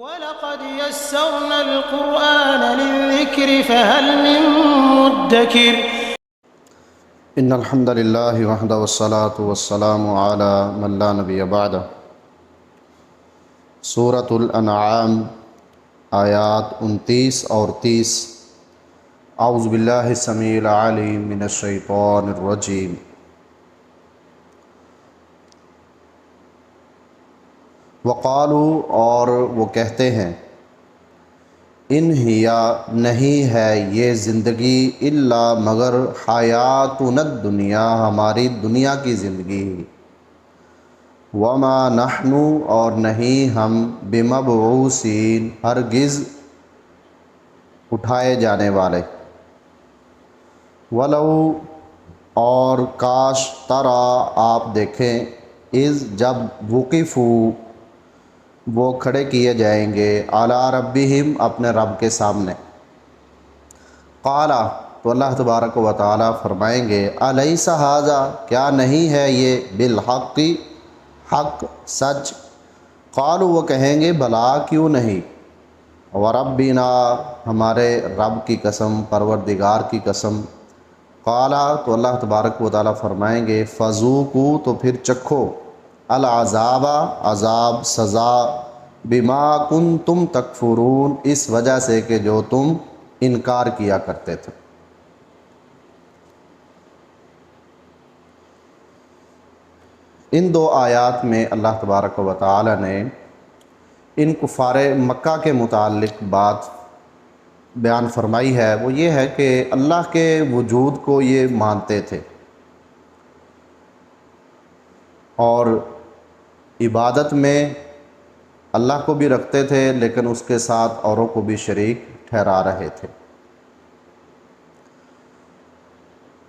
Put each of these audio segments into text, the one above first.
وَلَقَدْ يَسَّرْنَا الْقُرْآنَ لِلذِّكْرِ فَهَلْ مِن مُّدَّكِرٍ۔ ان الحمد للہ وحدہ والصلاة والسلام علی من لا نبی بعدہ۔ سورۃ الانعام آیات 29 اور 30۔ اعوذ باللہ السمیع العلیم من الشیطان الرجیم۔ وقالوا، اور وہ کہتے ہیں، ان ہیا نہیں ہے یہ زندگی الا مگر حیاتنا الدنیا ہماری دنیا کی زندگی ہی، وما نحن اور نہیں ہم بمبعوثین ہرگز اٹھائے جانے والے، ولو اور کاش ترا آپ دیکھیں، اذ جب وقفوا وہ کھڑے کیے جائیں گے، علی ربہم اپنے رب کے سامنے، قالا تو اللہ تبارک و تعالی فرمائیں گے، الیس ھذا کیا نہیں ہے یہ، بالحق حق سچ، قالوا وہ کہیں گے بلا کیوں نہیں، وربنا ہمارے رب کی قسم، پروردگار کی قسم، قالا تو اللہ تبارک و تعالی فرمائیں گے، فذوقوا تو پھر چکھو، العذاب عذاب سزا، بما کنتم تکفرون اس وجہ سے کہ جو تم انکار کیا کرتے تھے۔ ان دو آیات میں اللہ تبارک و تعالی نے ان کفار مکہ کے متعلق بات بیان فرمائی ہے، وہ یہ ہے کہ اللہ کے وجود کو یہ مانتے تھے اور عبادت میں اللہ کو بھی رکھتے تھے، لیکن اس کے ساتھ اوروں کو بھی شریک ٹھہرا رہے تھے،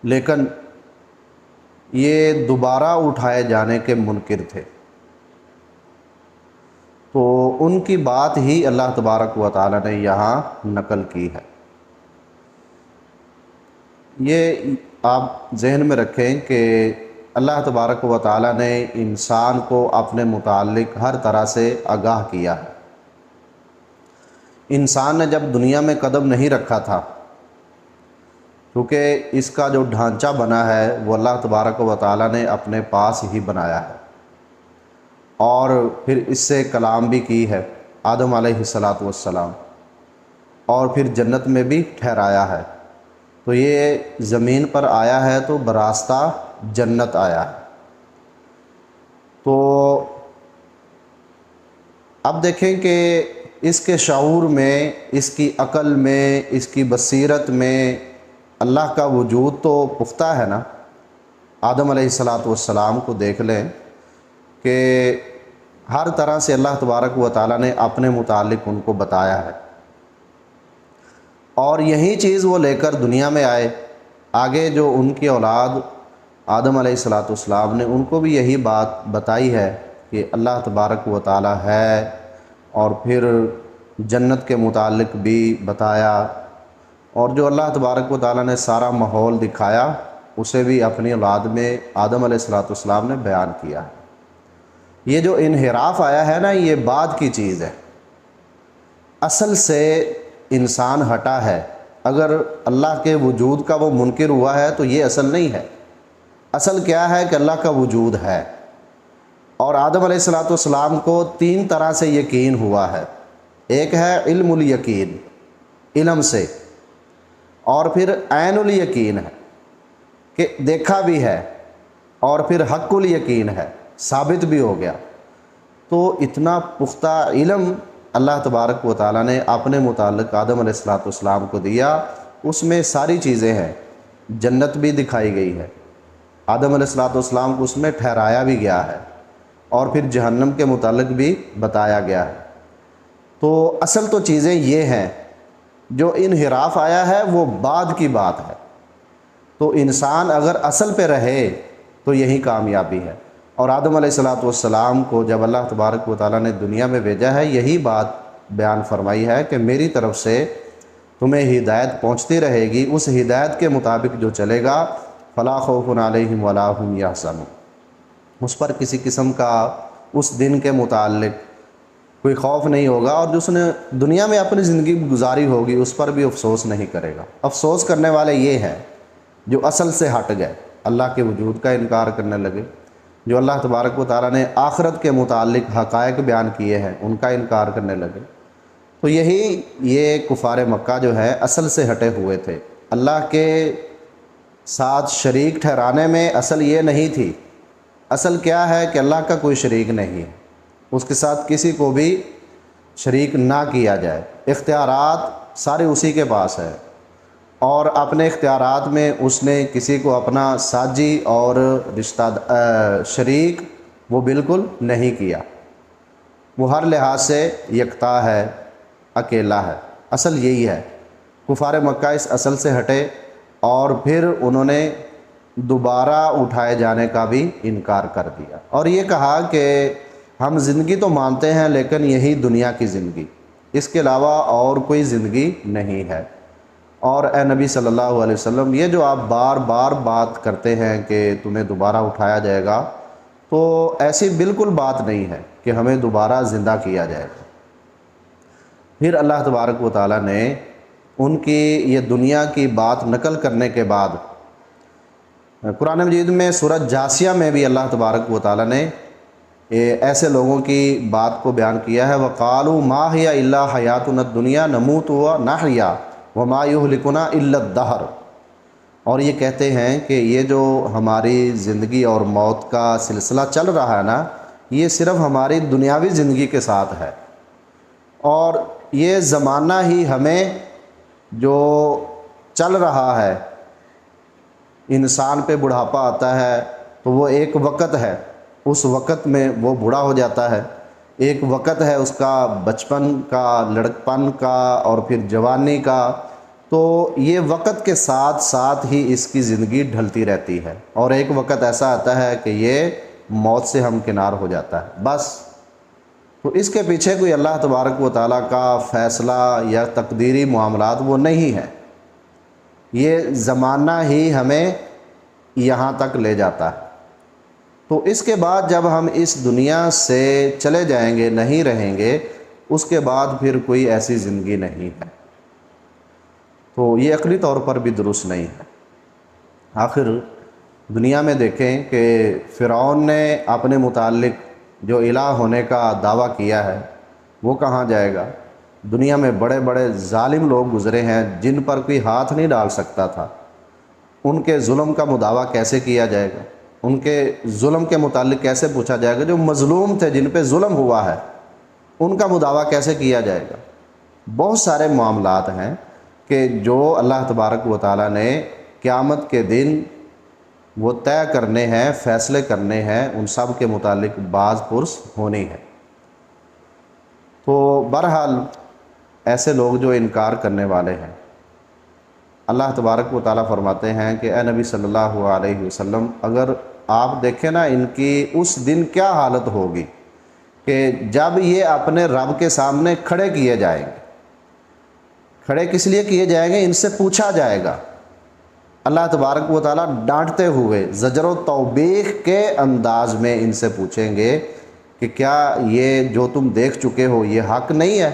لیکن یہ دوبارہ اٹھائے جانے کے منکر تھے، تو ان کی بات ہی اللہ تبارک و تعالی نے یہاں نقل کی ہے۔ یہ آپ ذہن میں رکھیں کہ اللہ تبارک و تعالی نے انسان کو اپنے متعلق ہر طرح سے آگاہ کیا ہے۔ انسان نے جب دنیا میں قدم نہیں رکھا تھا، کیونکہ اس کا جو ڈھانچہ بنا ہے وہ اللہ تبارک و تعالی نے اپنے پاس ہی بنایا ہے، اور پھر اس سے کلام بھی کی ہے آدم علیہ السلام، اور پھر جنت میں بھی ٹھہرایا ہے، تو یہ زمین پر آیا ہے تو براستہ جنت آیا ہے۔ تو اب دیکھیں کہ اس کے شعور میں، اس کی عقل میں، اس کی بصیرت میں اللہ کا وجود تو پختہ ہے نا۔ آدم علیہ السلام کو دیکھ لیں کہ ہر طرح سے اللہ تبارک و تعالی نے اپنے متعلق ان کو بتایا ہے، اور یہی چیز وہ لے کر دنیا میں آئے۔ آگے جو ان کی اولاد آدم علیہ السلام نے ان کو بھی یہی بات بتائی ہے کہ اللہ تبارک و تعالی ہے، اور پھر جنت کے متعلق بھی بتایا، اور جو اللہ تبارک و تعالی نے سارا ماحول دکھایا اسے بھی اپنی اولاد میں آدم علیہ السلام نے بیان کیا ہے۔ یہ جو انحراف آیا ہے نا، یہ بعد کی چیز ہے، اصل سے انسان ہٹا ہے۔ اگر اللہ کے وجود کا وہ منکر ہوا ہے تو یہ اصل نہیں ہے۔ اصل کیا ہے کہ اللہ کا وجود ہے، اور آدم علیہ السلام کو 3 طرح سے یقین ہوا ہے۔ ایک ہے علم الیقین، علم سے، اور پھر عین الیقین ہے کہ دیکھا بھی ہے، اور پھر حق الیقین ہے، ثابت بھی ہو گیا۔ تو اتنا پختہ علم اللہ تبارک و تعالی نے اپنے متعلق آدم علیہ السلام کو دیا، اس میں ساری چیزیں ہیں، جنت بھی دکھائی گئی ہے، آدم علیہ السلام کو اس میں ٹھہرایا بھی گیا ہے، اور پھر جہنم کے متعلق بھی بتایا گیا ہے۔ تو اصل تو چیزیں یہ ہیں، جو انحراف آیا ہے وہ بعد کی بات ہے۔ تو انسان اگر اصل پہ رہے تو یہی کامیابی ہے، اور آدم علیہ السلام کو جب اللہ تبارک و تعالیٰ نے دنیا میں بھیجا ہے، یہی بات بیان فرمائی ہے کہ میری طرف سے تمہیں ہدایت پہنچتی رہے گی، اس ہدایت کے مطابق جو چلے گا، فلا خوف علیہم ولا هم یحزنون، اس پر کسی قسم کا اس دن کے متعلق کوئی خوف نہیں ہوگا، اور جو اس نے دنیا میں اپنی زندگی گزاری ہوگی اس پر بھی افسوس نہیں کرے گا۔ افسوس کرنے والے یہ ہیں جو اصل سے ہٹ گئے، اللہ کے وجود کا انکار کرنے لگے، جو اللہ تبارک و تعالیٰ نے آخرت کے متعلق حقائق بیان کیے ہیں ان کا انکار کرنے لگے۔ تو یہ کفار مکہ جو ہے اصل سے ہٹے ہوئے تھے۔ اللہ کے ساتھ شریک ٹھہرانے میں اصل یہ نہیں تھی، اصل کیا ہے کہ اللہ کا کوئی شریک نہیں ہے، اس کے ساتھ کسی کو بھی شریک نہ کیا جائے، اختیارات سارے اسی کے پاس ہے، اور اپنے اختیارات میں اس نے کسی کو اپنا ساجی اور رشتہ شریک وہ بالکل نہیں کیا، وہ ہر لحاظ سے یکتا ہے، اکیلا ہے۔ اصل یہی ہے۔ کفار مکہ اس اصل سے ہٹے اور پھر انہوں نے دوبارہ اٹھائے جانے کا بھی انکار کر دیا، اور یہ کہا کہ ہم زندگی تو مانتے ہیں لیکن یہی دنیا کی زندگی، اس کے علاوہ اور کوئی زندگی نہیں ہے۔ اور اے نبی صلی اللہ علیہ وسلم، یہ جو آپ بار بار بات کرتے ہیں کہ تمہیں دوبارہ اٹھایا جائے گا، تو ایسی بالکل بات نہیں ہے کہ ہمیں دوبارہ زندہ کیا جائے گا۔ پھر اللہ تبارک و تعالیٰ نے ان کی یہ دنیا کی بات نقل کرنے کے بعد قرآن مجید میں سورہ جاثیہ میں بھی اللہ تبارک و تعالیٰ نے ایسے لوگوں کی بات کو بیان کیا ہے۔ وَقَالُوا مَا هِيَ إِلَّا حَيَاتُنَا الدُّنْيَا نَمُوتُ وَنَحْيَا وَمَا يُهْلِكُنَا إِلَّا الدَّهْرُ، اور یہ کہتے ہیں کہ یہ جو ہماری زندگی اور موت کا سلسلہ چل رہا ہے نا، یہ صرف ہماری دنیاوی زندگی کے ساتھ ہے، اور یہ زمانہ ہی ہمیں جو چل رہا ہے، انسان پہ بڑھاپا آتا ہے تو وہ ایک وقت ہے، اس وقت میں وہ بوڑھا ہو جاتا ہے، ایک وقت ہے اس کا بچپن کا، لڑکپن کا، اور پھر جوانی کا، تو یہ وقت کے ساتھ ساتھ ہی اس کی زندگی ڈھلتی رہتی ہے، اور ایک وقت ایسا آتا ہے کہ یہ موت سے ہمکنار ہو جاتا ہے بس۔ تو اس کے پیچھے کوئی اللہ تبارک و تعالیٰ کا فیصلہ یا تقدیری معاملات وہ نہیں ہے، یہ زمانہ ہی ہمیں یہاں تک لے جاتا ہے۔ تو اس کے بعد جب ہم اس دنیا سے چلے جائیں گے، نہیں رہیں گے، اس کے بعد پھر کوئی ایسی زندگی نہیں ہے، تو یہ عقلی طور پر بھی درست نہیں ہے۔ آخر دنیا میں دیکھیں کہ فرعون نے اپنے متعلق جو الہ ہونے کا دعویٰ کیا ہے وہ کہاں جائے گا؟ دنیا میں بڑے بڑے ظالم لوگ گزرے ہیں جن پر کوئی ہاتھ نہیں ڈال سکتا تھا، ان کے ظلم کا مداوع کیسے کیا جائے گا؟ ان کے ظلم کے متعلق کیسے پوچھا جائے گا؟ جو مظلوم تھے، جن پہ ظلم ہوا ہے، ان کا مداوع کیسے کیا جائے گا؟ بہت سارے معاملات ہیں کہ جو اللہ تبارک و تعالیٰ نے قیامت کے دن وہ طے کرنے ہیں، فیصلے کرنے ہیں، ان سب کے متعلق باز پرس ہونی ہے۔ تو بہرحال ایسے لوگ جو انکار کرنے والے ہیں، اللہ تبارک و تعالیٰ فرماتے ہیں کہ اے نبی صلی اللہ علیہ وسلم، اگر آپ دیکھیں نا ان کی اس دن کیا حالت ہوگی کہ جب یہ اپنے رب کے سامنے کھڑے کیے جائیں گے۔ کھڑے کس لیے کیے جائیں گے؟ ان سے پوچھا جائے گا۔ اللہ تبارک و تعالیٰ ڈانٹتے ہوئے زجر و توبیخ کے انداز میں ان سے پوچھیں گے کہ کیا یہ جو تم دیکھ چکے ہو یہ حق نہیں ہے؟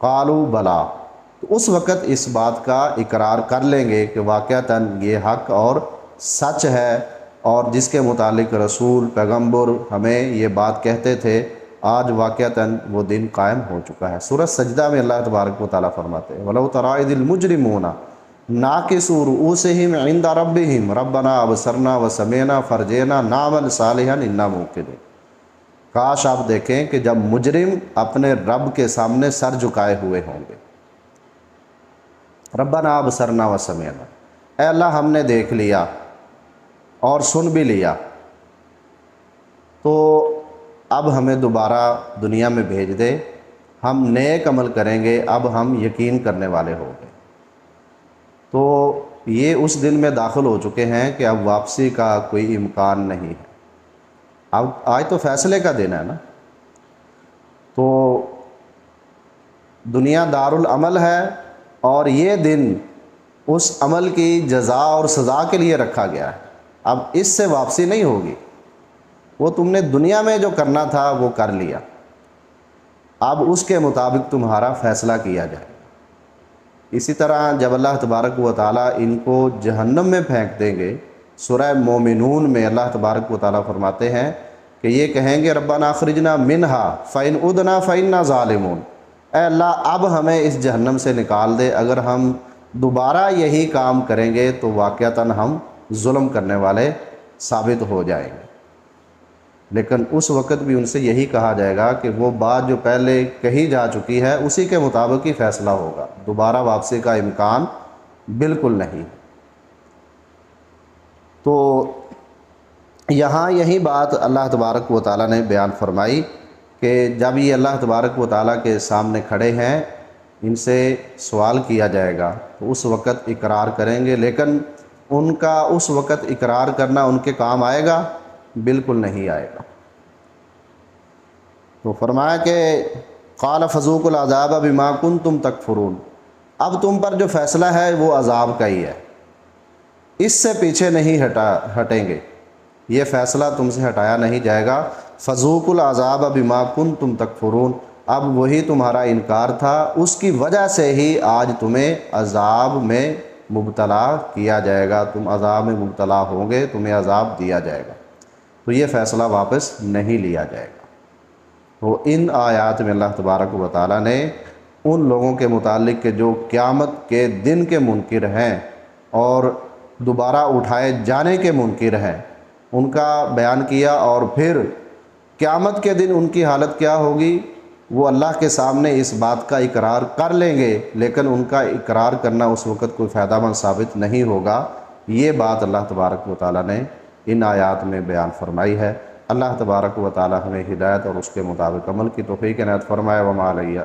قالوا بلا، تو اس وقت اس بات کا اقرار کر لیں گے کہ واقعتاً یہ حق اور سچ ہے، اور جس کے متعلق رسول پیغمبر ہمیں یہ بات کہتے تھے، آج واقعتاً وہ دن قائم ہو چکا ہے۔ سورۃ سجدہ میں اللہ تبارک و تعالیٰ فرماتے ہیں وَلَوْ تَرَىٰ إِذِ الْمُجْرِمُونَ نَاكِسُو رُءُوسِهِمْ عِندَ رَبِّهِمْ رَبَّنَا أَبْصَرْنَا وَسَمِعْنَا فَارْجِعْنَا نَعْمَلْ صَالِحًا إِنَّا مُوقِنُونَ۔ کاش آپ دیکھیں کہ جب مجرم اپنے رب کے سامنے سر جھکائے ہوئے ہوں گے، ربنا ابصرنا وسمعنا، اے اللہ ہم نے دیکھ لیا اور سن بھی لیا، تو اب ہمیں دوبارہ دنیا میں بھیج دے، ہم نیک عمل کریں گے، اب ہم یقین کرنے والے ہوں گے۔ تو یہ اس دن میں داخل ہو چکے ہیں کہ اب واپسی کا کوئی امکان نہیں ہے۔ اب آج تو فیصلے کا دن ہے نا، تو دنیا دار العمل ہے، اور یہ دن اس عمل کی جزا اور سزا کے لیے رکھا گیا ہے۔ اب اس سے واپسی نہیں ہوگی، وہ تم نے دنیا میں جو کرنا تھا وہ کر لیا، اب اس کے مطابق تمہارا فیصلہ کیا جائے۔ اسی طرح جب اللہ تبارک و تعالیٰ ان کو جہنم میں پھینک دیں گے، سورہ مومنون میں اللہ تبارک و تعالیٰ فرماتے ہیں کہ یہ کہیں گے ربنا اخرجنا منہا فإن عدنا فإنا ظالمون، اے اللہ اب ہمیں اس جہنم سے نکال دے، اگر ہم دوبارہ یہی کام کریں گے تو واقعتاً ہم ظلم کرنے والے ثابت ہو جائیں گے۔ لیکن اس وقت بھی ان سے یہی کہا جائے گا کہ وہ بات جو پہلے کہی جا چکی ہے اسی کے مطابق ہی فیصلہ ہوگا، دوبارہ واپسی کا امکان بالکل نہیں۔ تو یہاں یہی بات اللہ تبارک و تعالیٰ نے بیان فرمائی کہ جب یہ اللہ تبارک و تعالیٰ کے سامنے کھڑے ہیں، ان سے سوال کیا جائے گا تو اس وقت اقرار کریں گے، لیکن ان کا اس وقت اقرار کرنا ان کے کام آئے گا؟ بالکل نہیں آئے گا۔ تو فرمایا کہ قال فذوقوا العذاب بما کنتم تکفرون، اب تم پر جو فیصلہ ہے وہ عذاب کا ہی ہے، اس سے پیچھے نہیں ہٹیں گے، یہ فیصلہ تم سے ہٹایا نہیں جائے گا۔ فذوقوا العذاب بما کنتم تکفرون، اب وہی تمہارا انکار تھا، اس کی وجہ سے ہی آج تمہیں عذاب میں مبتلا کیا جائے گا، تم عذاب میں مبتلا ہوں گے، تمہیں عذاب دیا جائے گا، تو یہ فیصلہ واپس نہیں لیا جائے گا۔ تو ان آیات میں اللہ تبارک و تعالیٰ نے ان لوگوں کے متعلق کہ جو قیامت کے دن کے منکر ہیں اور دوبارہ اٹھائے جانے کے منکر ہیں، ان کا بیان کیا، اور پھر قیامت کے دن ان کی حالت کیا ہوگی، وہ اللہ کے سامنے اس بات کا اقرار کر لیں گے، لیکن ان کا اقرار کرنا اس وقت کوئی فائدہ مند ثابت نہیں ہوگا۔ یہ بات اللہ تبارک و تعالیٰ نے ان آیات میں بیان فرمائی ہے۔ اللہ تبارک و تعالیٰ ہمیں ہدایت اور اس کے مطابق عمل کی توفیق عنایت فرمائے۔ وما علیہ